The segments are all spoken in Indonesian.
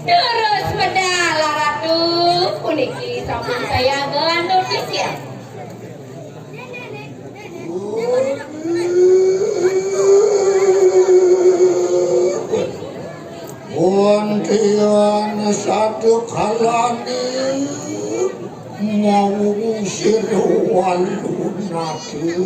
Terus medala ratu puniki sampun saya gelandung ya. Wontian satu kalani mau sirwalun nati.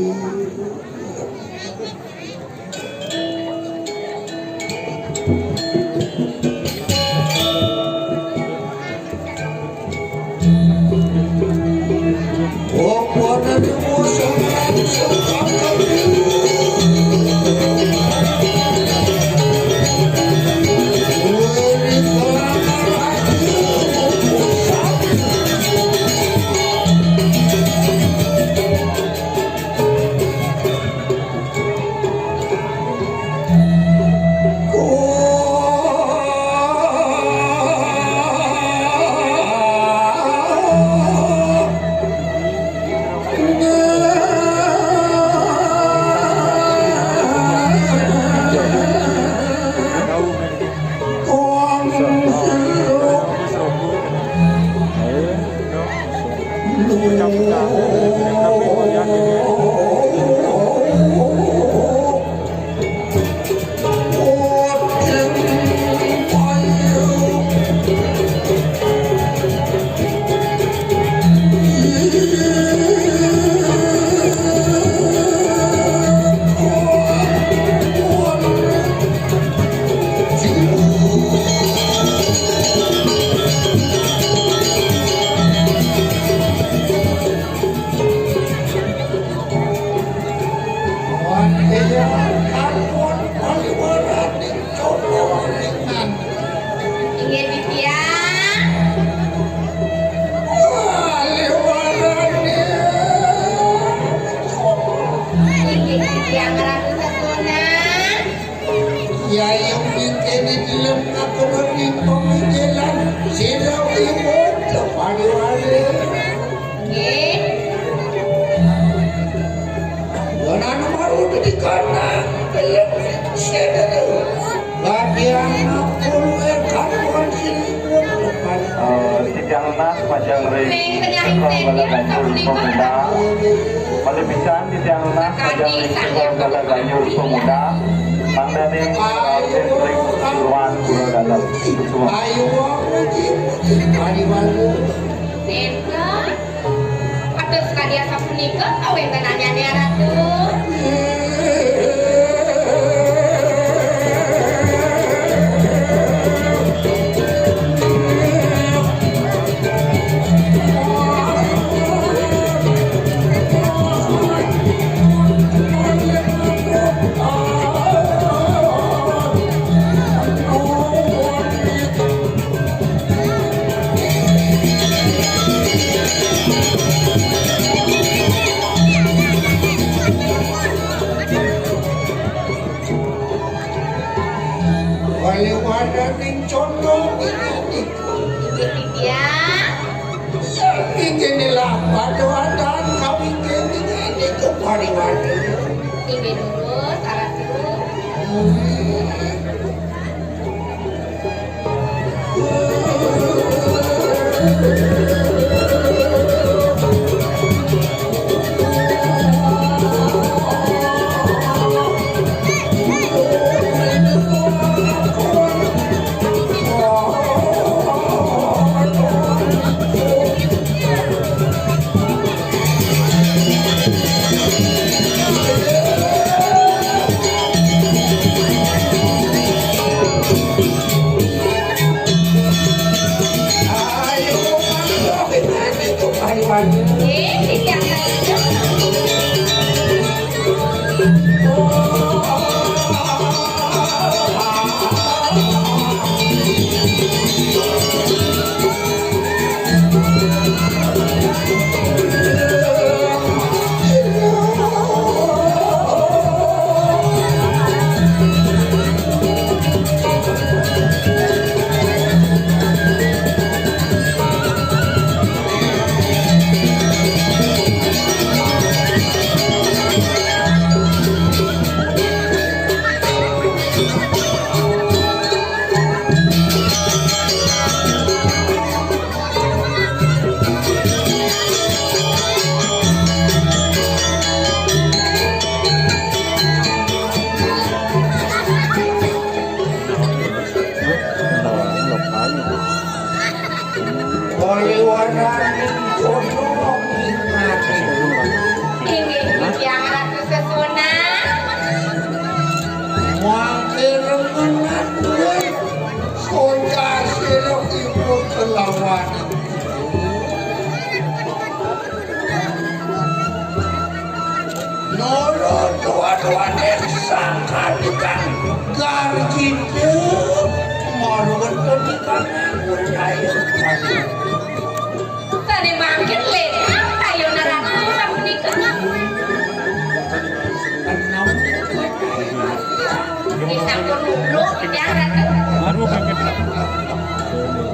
Malibisan di tiang nas majang ring bala ganyur pemuda mangdaning sentrik ruan pura dalam atau sekali asap menikah awe kenanya nih ratu. Ini dulu, salah dulu. Pariwanan jodoh nikmati. Inggih yang ratu sesona. Mampir menat gue soja sirok ibu kelawan. Noro dua-dua desa kalikan garjite marungan kedikan budaya kasih. Tadi makin lena ayo naratu sapunika. Enam Disampun dulu yang ratu.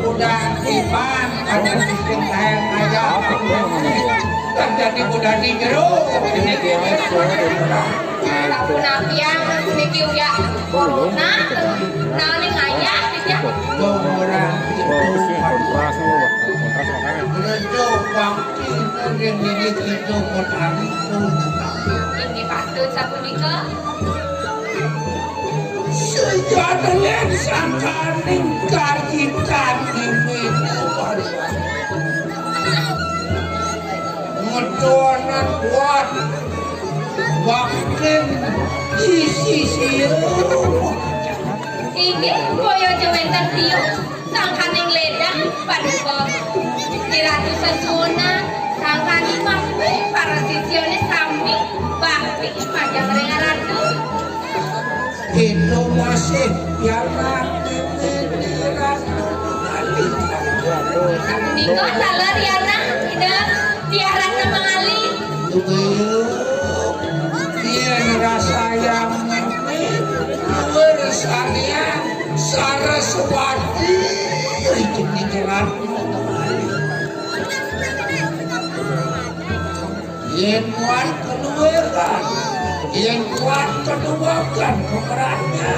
udah iman ada bikin kayak kaja terjadi udah di jeruk Sampun apiang niki uya corona. Nani ngaya dia. orang itu bakti dan ini itu petang itu Ini patut sapunika. sejatinya sangkaning kajitan ini ngotonan kuat bakti isi Ini boyo jawenten tio sangkaning ledang paduka diratu sesona sangkaning mampu para sisione sami bakti panjang rengan ratu. itu masih yang nanti ratu Sapunika salar yana ida tiaran mengalih. dia rasa yang bersania Saraswati itu nikiran yang kuat keluarkan yang kuat keluarkan pemerannya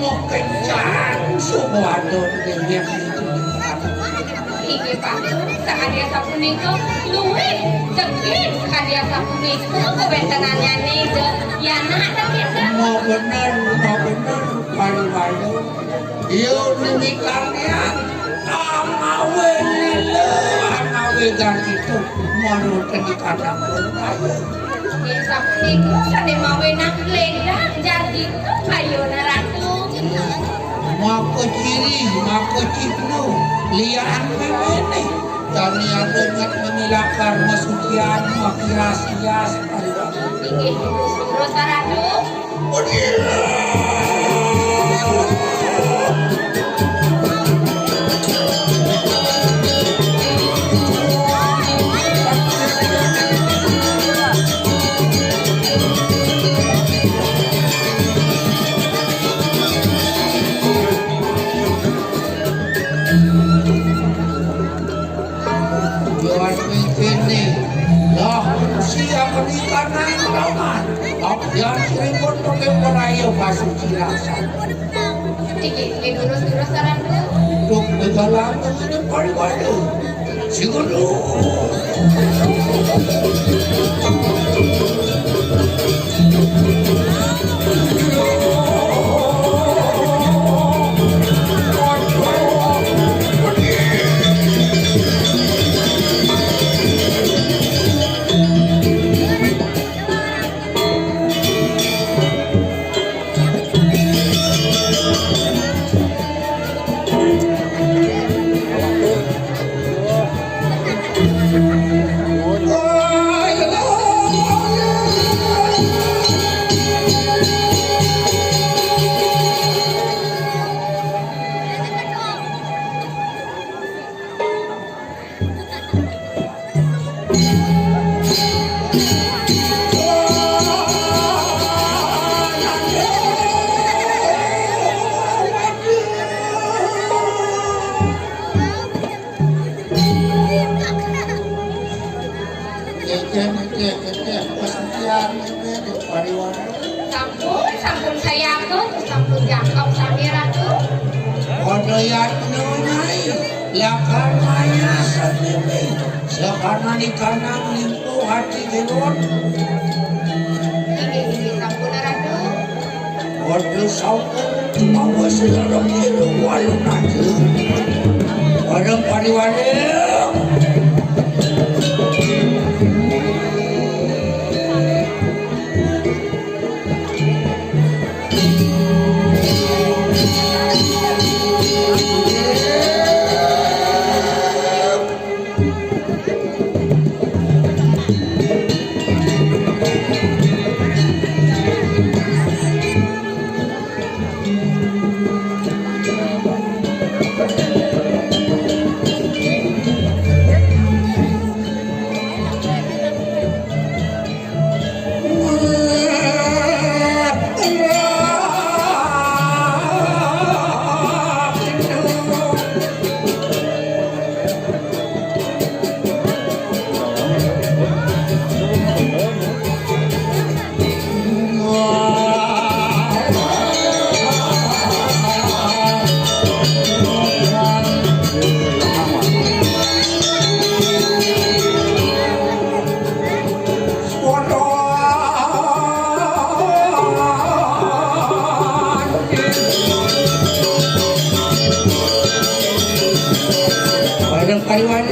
mau kencang semua dunia yang itu Inggih Pak, sakadia sapunika luwih cekit sakadia sapunika kewentenannya nida yana ada kita. mau benar palu-palu yuk demikiannya amawe lila amawe ganti itu menurut kedikatan Inggih sapunika sade mawe nak ledang jadi ayo naratu. maka ciri maka cipnu liaan memene dan yang dengan memilakar masukian makirasias Inggih terus naratu. Tuhan ini lah siap menikah naik roman yang seribut pakai merayu pasuki rasa Inggih terus naratu. untuk dalam ini pariwadu sigulu Sampun saya sampun jangkau sami ratu. Kodoyan nunai lakar maya sendiri sekarang di kanan limpu hati gelon Inggih sampun ratu. kodo saupun awas sekarang hidup walun aja pada pariwade kaliwan